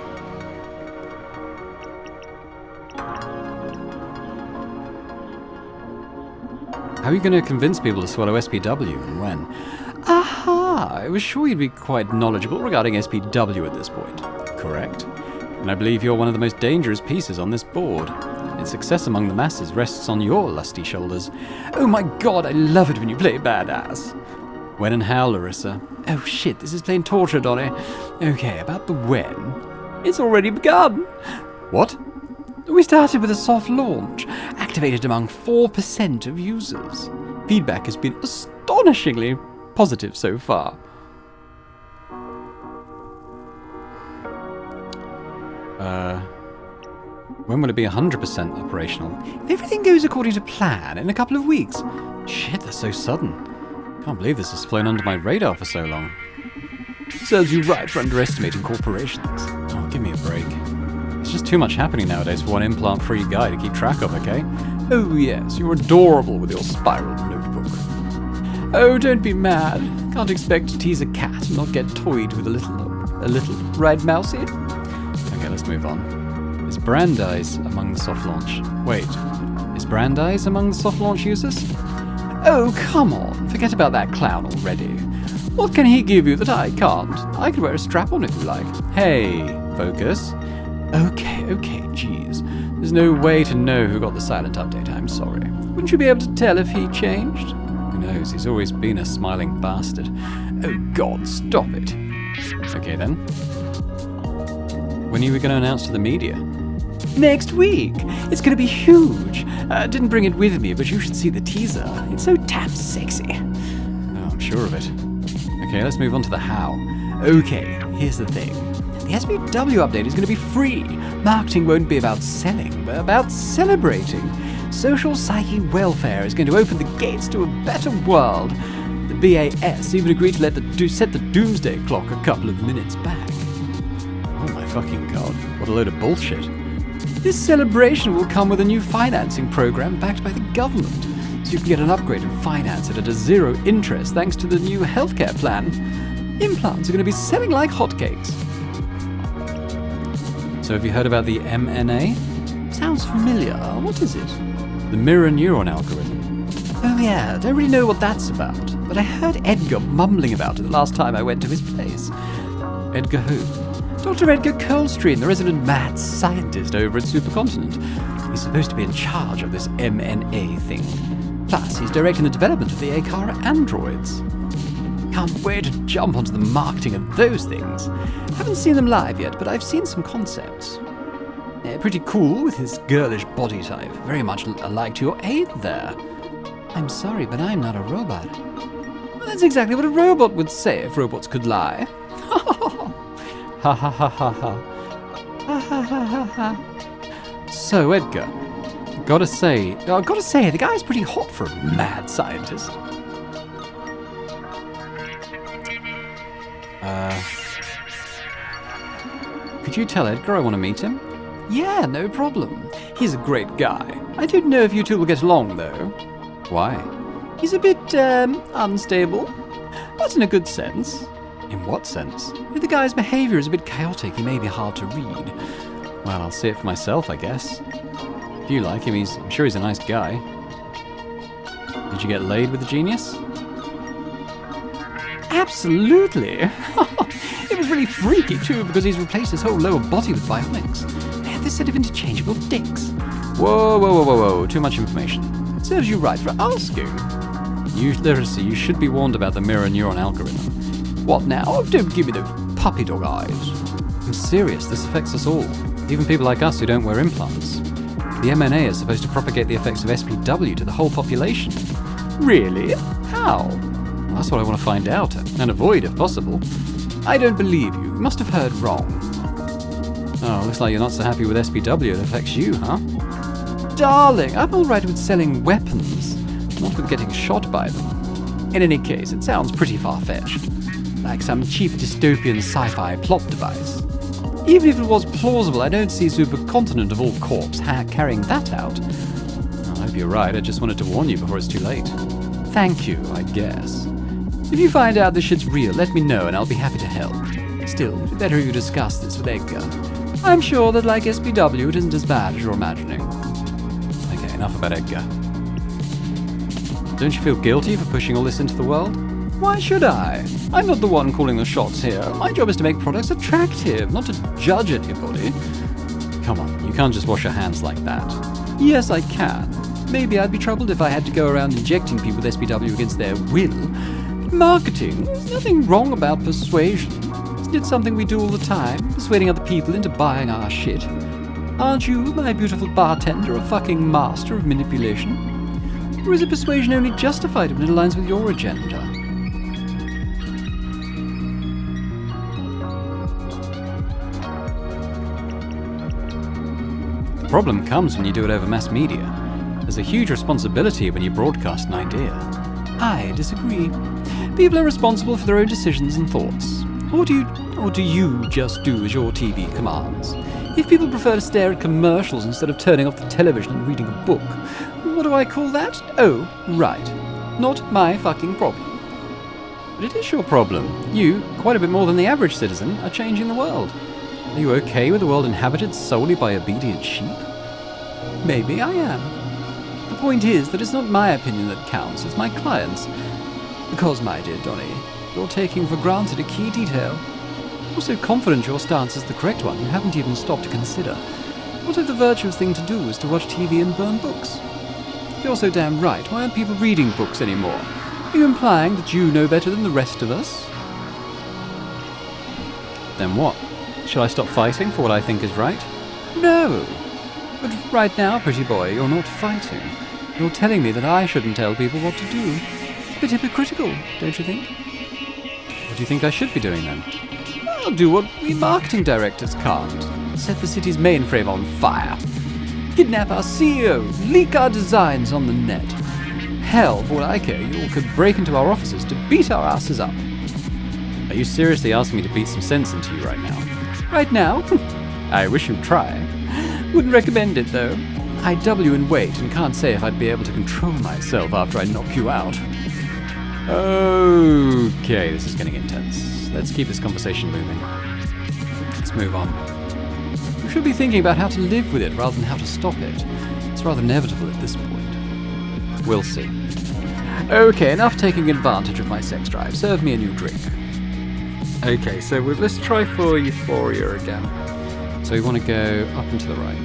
How are you going to convince people to swallow SPW and when? Aha! I was sure you'd be quite knowledgeable regarding SPW at this point. Correct. And I believe you're one of the most dangerous pieces on this board. Its success among the masses rests on your lusty shoulders. Oh my god, I love it when you play badass. When and how, Larissa? Oh shit, this is plain torture, Donnie. Okay, about the when. It's already begun. What? We started with a soft launch, activated among 4% of users. Feedback has been astonishingly positive so far. When will it be 100% operational? If everything goes according to plan, in a couple of weeks. Shit, that's so sudden. Can't believe this has flown under my radar for so long. Serves you right for underestimating corporations. Oh, give me a break. It's just too much happening nowadays for one implant-free guy to keep track of, okay? Oh yes, you're adorable with your spiral notebook. Oh, don't be mad. Can't expect to tease a cat and not get toyed with a little, right, Mousy? Okay, let's move on. Is Brandeis among the soft launch? Wait, is Brandeis among the soft launch users? Oh, come on. Forget about that clown already. What can he give you that I can't? I could wear a strap-on if you like. Hey, focus. Okay, jeez. There's no way to know who got the silent update, I'm sorry. Wouldn't you be able to tell if he changed? Who knows, he's always been a smiling bastard. Oh god, stop it. Okay then. When are you going to announce to the media? Next week. It's going to be huge. Didn't bring it with me, but you should see the teaser. It's so damn sexy. Oh, I'm sure of it. Okay, let's move on to the how. Okay, here's the thing. The SPW update is going to be free. Marketing won't be about selling, but about celebrating. Social psyche welfare is going to open the gates to a better world. The BAS even agreed to set the doomsday clock a couple of minutes back. Oh my fucking god, what a load of bullshit. This celebration will come with a new financing program backed by the government, so you can get an upgrade and finance it at a zero interest thanks to the new healthcare plan. Implants are going to be selling like hotcakes. So have you heard about the MNA? Sounds familiar. What is it? The mirror neuron algorithm. Oh yeah, don't really know what that's about, but I heard Edgar mumbling about it the last time I went to his place. Edgar who? Dr. Edgar Coldstream, the resident mad scientist over at Supercontinent. He's supposed to be in charge of this MNA thing. Plus, he's directing the development of the Akara androids. Can't wait to jump onto the marketing of those things. Haven't seen them live yet, but I've seen some concepts. They're pretty cool with his girlish body type, very much alike to your aide there. I'm sorry, but I'm not a robot. Well, that's exactly what a robot would say if robots could lie. Ha ha ha ha ha. Ha ha ha ha ha. So, Edgar, gotta say, the guy's pretty hot for a mad scientist. Could you tell Edgar I want to meet him? Yeah, no problem. He's a great guy. I don't know if you two will get along, though. Why? He's a bit, unstable, but in a good sense. In what sense? The guy's behavior is a bit chaotic. He may be hard to read. Well, I'll see it for myself, I guess. If you like him, I'm sure he's a nice guy. Did you get laid with the genius? Absolutely. It was really freaky, too, because he's replaced his whole lower body with bionics. They have this set of interchangeable dicks. Whoa. Too much information. Serves you right for asking. You should be warned about the mirror neuron algorithm. What now? Oh, don't give me those puppy dog eyes. I'm serious, this affects us all. Even people like us who don't wear implants. The MNA is supposed to propagate the effects of SPW to the whole population. Really? How? Well, that's what I want to find out, and avoid if possible. I don't believe you. You must have heard wrong. Oh, looks like you're not so happy with SPW. It affects you, huh? Darling, I'm all right with selling weapons, not with getting shot by them. In any case, it sounds pretty far-fetched. Like some cheap dystopian sci-fi plot device. Even if it was plausible, I don't see Supercontinent of all corps carrying that out. I hope you're right. I just wanted to warn you before it's too late. Thank you, I guess. If you find out this shit's real, let me know and I'll be happy to help. Still, it'd be better if you discuss this with Edgar. I'm sure that, like SPW, it isn't as bad as you're imagining. Okay, enough about Edgar. Don't you feel guilty for pushing all this into the world? Why should I? I'm not the one calling the shots here. My job is to make products attractive, not to judge anybody. Come on, you can't just wash your hands like that. Yes, I can. Maybe I'd be troubled if I had to go around injecting people with SPW against their will. But marketing, there's nothing wrong about persuasion. Isn't it something we do all the time, persuading other people into buying our shit? Aren't you, my beautiful bartender, a fucking master of manipulation? Or is a persuasion only justified when it aligns with your agenda? The problem comes when you do it over mass media. There's a huge responsibility when you broadcast an idea. I disagree. People are responsible for their own decisions and thoughts. Or do you just do as your TV commands? If people prefer to stare at commercials instead of turning off the television and reading a book, what do I call that? Oh, right. Not my fucking problem. But it is your problem. You, quite a bit more than the average citizen, are changing the world. Are you okay with a world inhabited solely by obedient sheep? Maybe I am. The point is that it's not my opinion that counts, it's my client's. Because, my dear Donnie, you're taking for granted a key detail. You're so confident your stance is the correct one, you haven't even stopped to consider. What if the virtuous thing to do is to watch TV and burn books? If you're so damn right, why aren't people reading books anymore? Are you implying that you know better than the rest of us? Then what? Shall I stop fighting for what I think is right? No. But right now, pretty boy, you're not fighting. You're telling me that I shouldn't tell people what to do. A bit hypocritical, don't you think? What do you think I should be doing then? I'll do what we marketing directors can't. Set the city's mainframe on fire. Kidnap our CEO. Leak our designs on the net. Hell, for what I care, you all could break into our offices to beat our asses up. Are you seriously asking me to beat some sense into you right now? Right now? I wish you'd try. Wouldn't recommend it, though. I double you in weight and can't say if I'd be able to control myself after I knock you out. Okay, this is getting intense. Let's keep this conversation moving. Let's move on. You should be thinking about how to live with it rather than how to stop it. It's rather inevitable at this point. We'll see. Okay, enough taking advantage of my sex drive. Serve me a new drink. Okay, so let's try for Euphoria again. So we want to go up and to the right.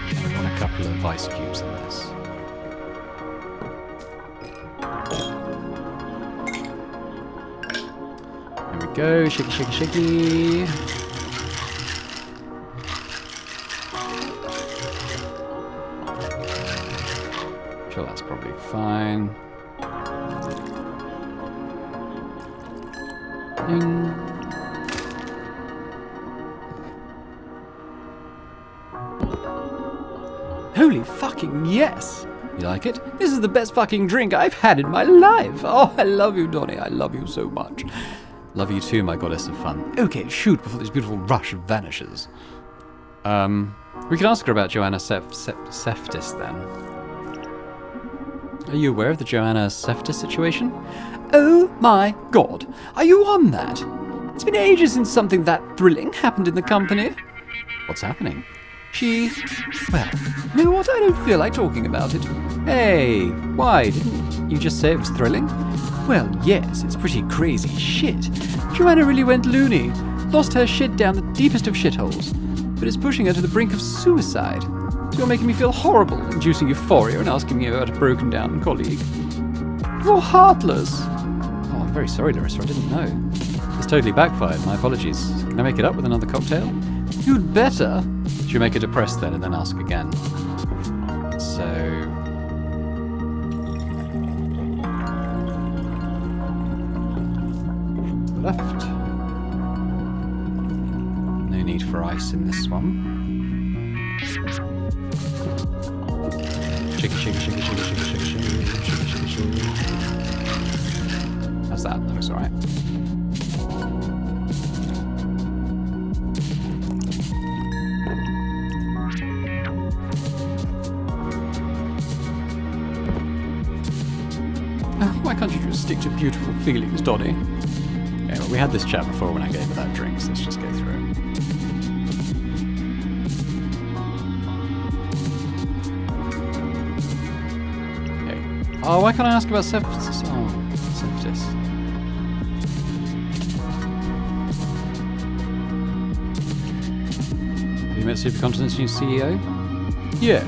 And we want a couple of ice cubes in this. There we go, shaky, shaky, shaky. Sure, that's probably fine. Ding. Holy fucking yes! You like it? This is the best fucking drink I've had in my life. Oh, I love you, Donnie. I love you so much. Love you too, my goddess of fun. Okay, shoot before this beautiful rush vanishes. We can ask her about Joanna Seftis then. Are you aware of the Joanna Seftis situation? Oh my god, are you on that? It's been ages since something that thrilling happened in the company. What's happening? Well, you know what? I don't feel like talking about it. Hey, why? Didn't you just say it was thrilling? Well, yes, it's pretty crazy shit. Joanna really went loony. Lost her shit down the deepest of shitholes. But it's pushing her to the brink of suicide. So you're making me feel horrible, inducing euphoria and asking me about a broken down colleague. You're heartless. Oh, I'm very sorry, Larissa. I didn't know. This totally backfired. My apologies. Can I make it up with another cocktail? You'd better. Should we make her depressed then and then ask again? So... left. No need for ice in this one. Shaky, shaky, shaky, shaky, shaky, shaky, shaky, shaky, shaky, shaky. How's that? That looks alright. Why can't you just stick to beautiful feelings, Donnie? Yeah, well, we had this chat before when I gave her that drink, so let's just go through it. Oh, why can't I ask about Cephas? Oh, Cephas. Have you met Supercontinent's new CEO? Yes.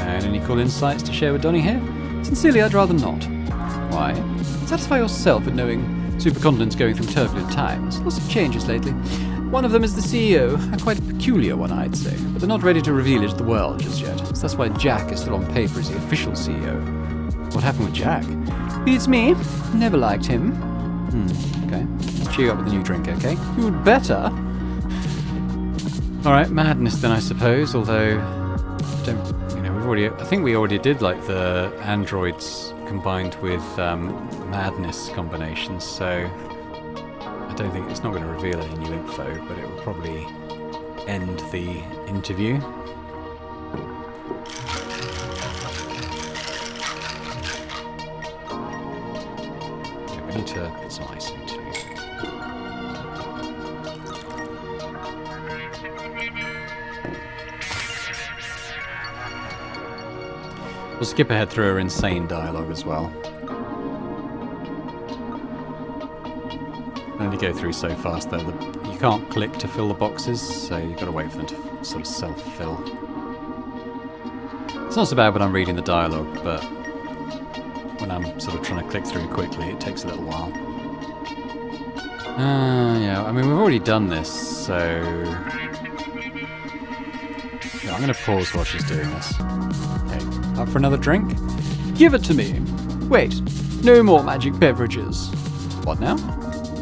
And any cool insights to share with Donnie here? Sincerely, I'd rather not. Why? Satisfy yourself with knowing Supercontinent's going through turbulent times. Lots of changes lately. One of them is the CEO, a quite peculiar one, I'd say, but they're not ready to reveal it to the world just yet. So that's why Jack is still on paper as the official CEO. What happened with Jack? Beats me. Never liked him. Okay. Let's cheer you up with a new drink, okay? You'd better. Alright, madness then, I suppose, although... I think we already did, like, the androids combined with madness combinations, so... I don't think it's not going to reveal any new info, but it will probably end the interview. Okay, we need to put some ice into it. We'll skip ahead through her insane dialogue as well. Only go through so fast though. You can't click to fill the boxes, so you've got to wait for them to sort of self-fill. It's not so bad when I'm reading the dialogue, but when I'm sort of trying to click through quickly, it takes a little while. Yeah, I mean, we've already done this, so... Yeah, I'm going to pause while she's doing this. Okay, up for another drink? Give it to me. Wait, no more magic beverages. What now?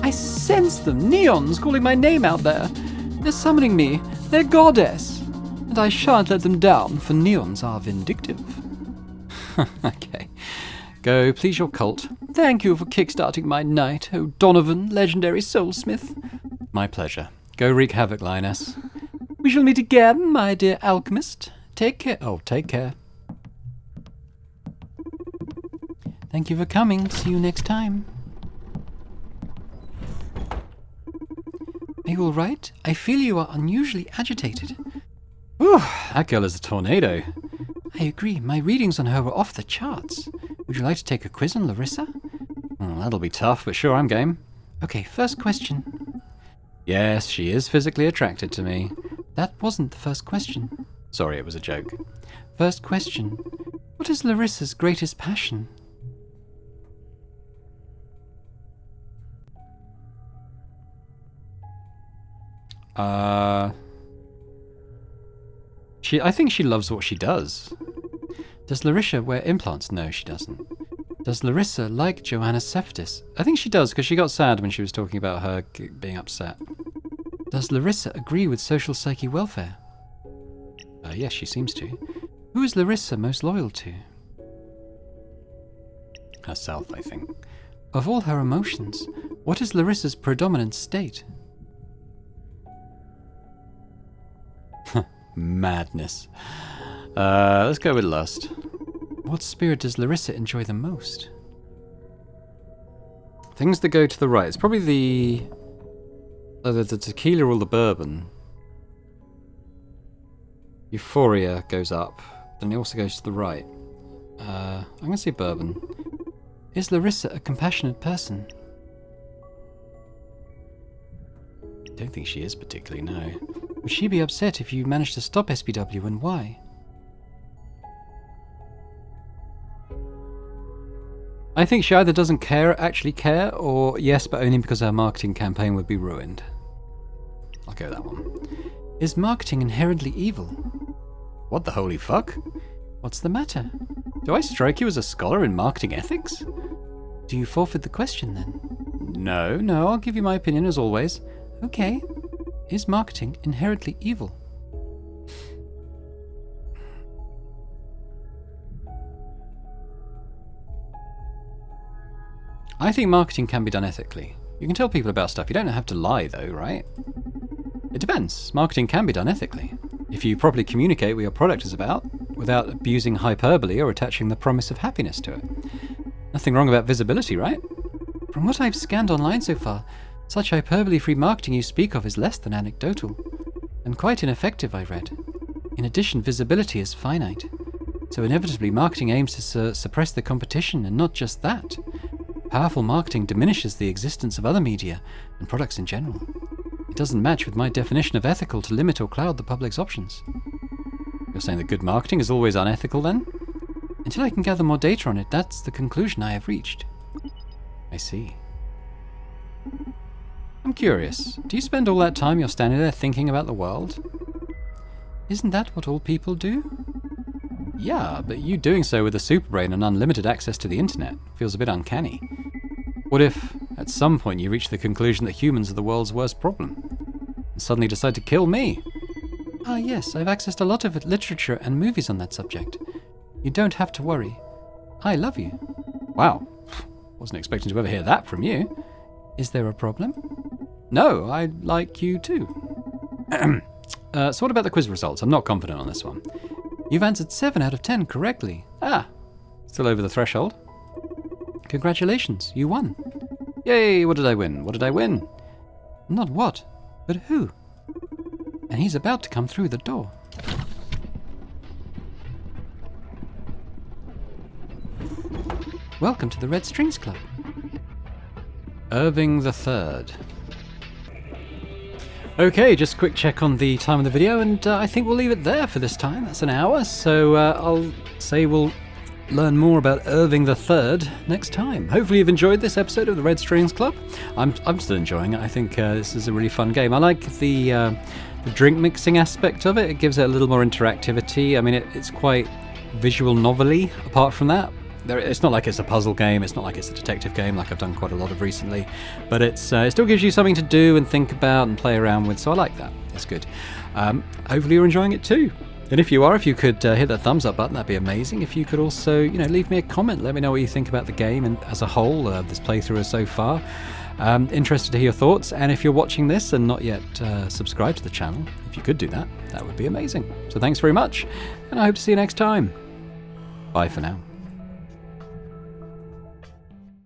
I sense them, neons calling my name out there. They're summoning me, their goddess. And I shan't let them down, for neons are vindictive. Okay. Go, please your cult. Thank you for kickstarting my night, oh Donovan, legendary soulsmith. My pleasure. Go wreak havoc, Lioness. We shall meet again, my dear alchemist. Take care. Oh, take care. Thank you for coming. See you next time. Are you all right? I feel you are unusually agitated. Whew, that girl is a tornado. I agree. My readings on her were off the charts. Would you like to take a quiz on Larissa? Well, that'll be tough, but sure, I'm game. Okay, first question. Yes, she is physically attracted to me. That wasn't the first question. Sorry, it was a joke. First question. What is Larissa's greatest passion? I think she loves what she does. Does Larissa wear implants? No, she doesn't. Does Larissa like Johanna Seftis? I think she does, because she got sad when she was talking about her being upset. Does Larissa agree with social psyche welfare? Yes, she seems to. Who is Larissa most loyal to? Herself, I think. Of all her emotions, what is Larissa's predominant state? Madness. Let's go with lust. What spirit does Larissa enjoy the most? Things that go to the right. It's probably the tequila or the bourbon. Euphoria goes up, then it also goes to the right. I'm going to say bourbon. Is Larissa a compassionate person? I don't think she is particularly, no. Would she be upset if you managed to stop SPW, and why? I think she either doesn't actually care, or yes, but only because her marketing campaign would be ruined. I'll go with that one. Is marketing inherently evil? What the holy fuck? What's the matter? Do I strike you as a scholar in marketing ethics? Do you forfeit the question then? No, I'll give you my opinion as always. Okay. Is marketing inherently evil? I think marketing can be done ethically. You can tell people about stuff. You don't have to lie, though, right? It depends. Marketing can be done ethically. If you properly communicate what your product is about, without abusing hyperbole or attaching the promise of happiness to it. Nothing wrong about visibility, right? From what I've scanned online so far, such hyperbole-free marketing you speak of is less than anecdotal, and quite ineffective, I read. In addition, visibility is finite. So inevitably, marketing aims to suppress the competition, and not just that. Powerful marketing diminishes the existence of other media and products in general. It doesn't match with my definition of ethical to limit or cloud the public's options. You're saying that good marketing is always unethical, then? Until I can gather more data on it, that's the conclusion I have reached. I see. I'm curious, do you spend all that time you're standing there thinking about the world? Isn't that what all people do? Yeah, but you doing so with a superbrain and unlimited access to the internet feels a bit uncanny. What if, at some point, you reach the conclusion that humans are the world's worst problem, and suddenly decide to kill me? Ah yes, I've accessed a lot of literature and movies on that subject. You don't have to worry. I love you. Wow, wasn't expecting to ever hear that from you. Is there a problem? No, I like you too. So what about the quiz results? I'm not confident on this one. You've answered 7 out of 10 correctly. Ah, still over the threshold. Congratulations, you won. Yay, what did I win? What did I win? Not what, but who. And he's about to come through the door. Welcome to the Red Strings Club. Irving the Third. Okay, just a quick check on the time of the video, and I think we'll leave it there for this time. That's an hour, so I'll say we'll learn more about Irving the Third next time. Hopefully you've enjoyed this episode of the Red Strings Club. I'm still enjoying it. I think this is a really fun game. I like the drink mixing aspect of it. It gives it a little more interactivity. I mean, it's quite visual novel-y apart from that. It's not like it's a puzzle game, it's not like it's a detective game like I've done quite a lot of recently, but it still gives you something to do and think about and play around with, so I like that. It's good. Hopefully you're enjoying it too. And if you are, if you could hit that thumbs up button, that'd be amazing. If you could also, leave me a comment, let me know what you think about the game and as a whole, this playthrough so far. Interested to hear your thoughts, and if you're watching this and not yet subscribed to the channel, if you could do that, that would be amazing. So thanks very much, and I hope to see you next time. Bye for now.